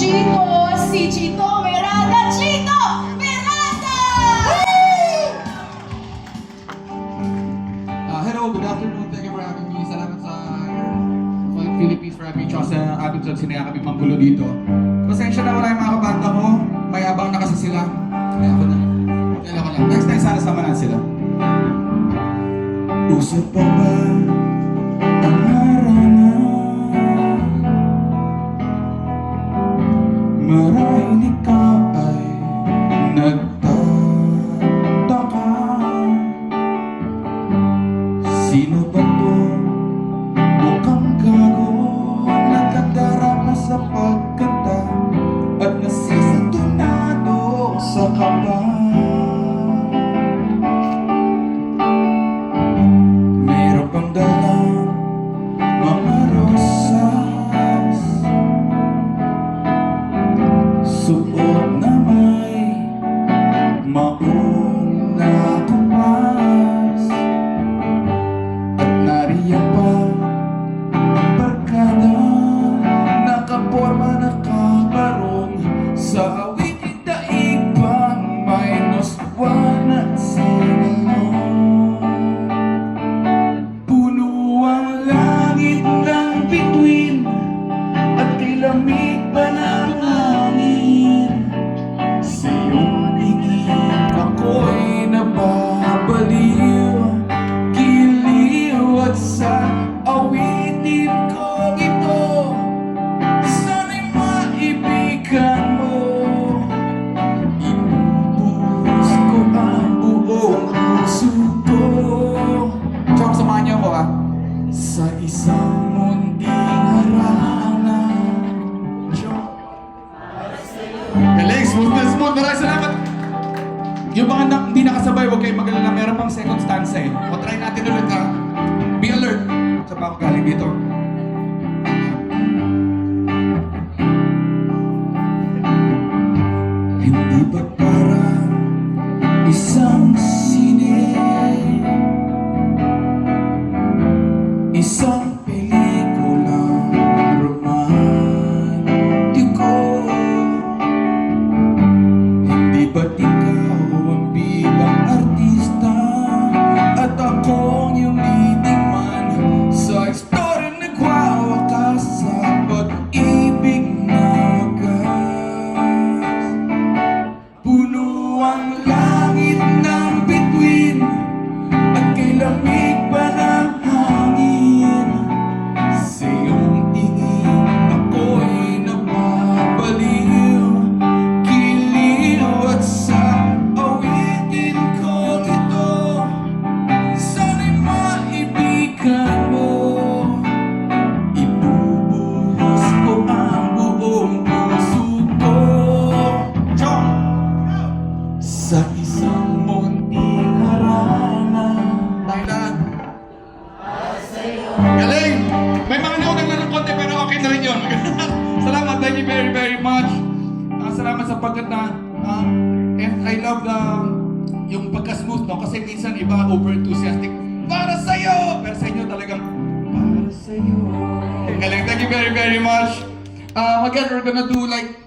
Chito, si Chito Miranda! Chito Miranda! Hello, good afternoon. Thank you for having me. Salamat sa Philippines for having me. Tsaka sa ating sa sinaya kami manggulo dito. Pasensya na wala yung mga kabanda ko. Mayabang na kasi sila. Kaya ako na. Kaya ako lang. Next time sana samahan sila. Usap pa ba ang harana? Marahil ikaw ay nagtataka. Sino ba to? Mukhang gago, nagkadarama sa pagkanta at nasisantunado sa kaba. Mayroon pang dalang mga rosas, suot na may maong nakupas, at nariyan pa ang barkada, nakaporma nakabarong sa awiting daigpang -1 at singalong. Puno ang langit ng bituin at kilamig pa ng hangin. Sa iyong tingin ako'y nababaliw, giliw at sa awitin kong ito, sana'y maibigan mo. Inuubos ko ang buong puso ko. Tsaka samahan niyo ako sa isang munting harana. Galing, smooth na smooth. Maraming salamat. Yung mga hindi nakasabay, huwag kayong mag-alala. Meron pang second stanza eh. O try natin ulit Be alert sa pa ako galing dito. Hindi ba parang isang sine, isang pelikulang romantiko? Hindi ba't ikaw ang bilang artista at akong yung leading man sa istorya nagwawakas sa pag-ibig na wagas? Puno ang langit ng bituin at kay lamig pa ng hangin. Sa iyong tingin ako'y nababaliw, giliw at sa awitin kong ito, sana'y maibigan mo. Ibubuhos ko ang buong puso ko, Chong! Sa isang munting harana. Tayo na. Galing! May mga naunang lang ng konti pero okay na rin yun. Salamat, thank you very very much. Salamat sa pagkanta. And I love yung pagka-smooth, no? Kasi minsan iba over-enthusiastic. Para sa'yo! Pero sa inyo talagang para sa'yo. Galing, thank you very very much. Again, we're gonna do like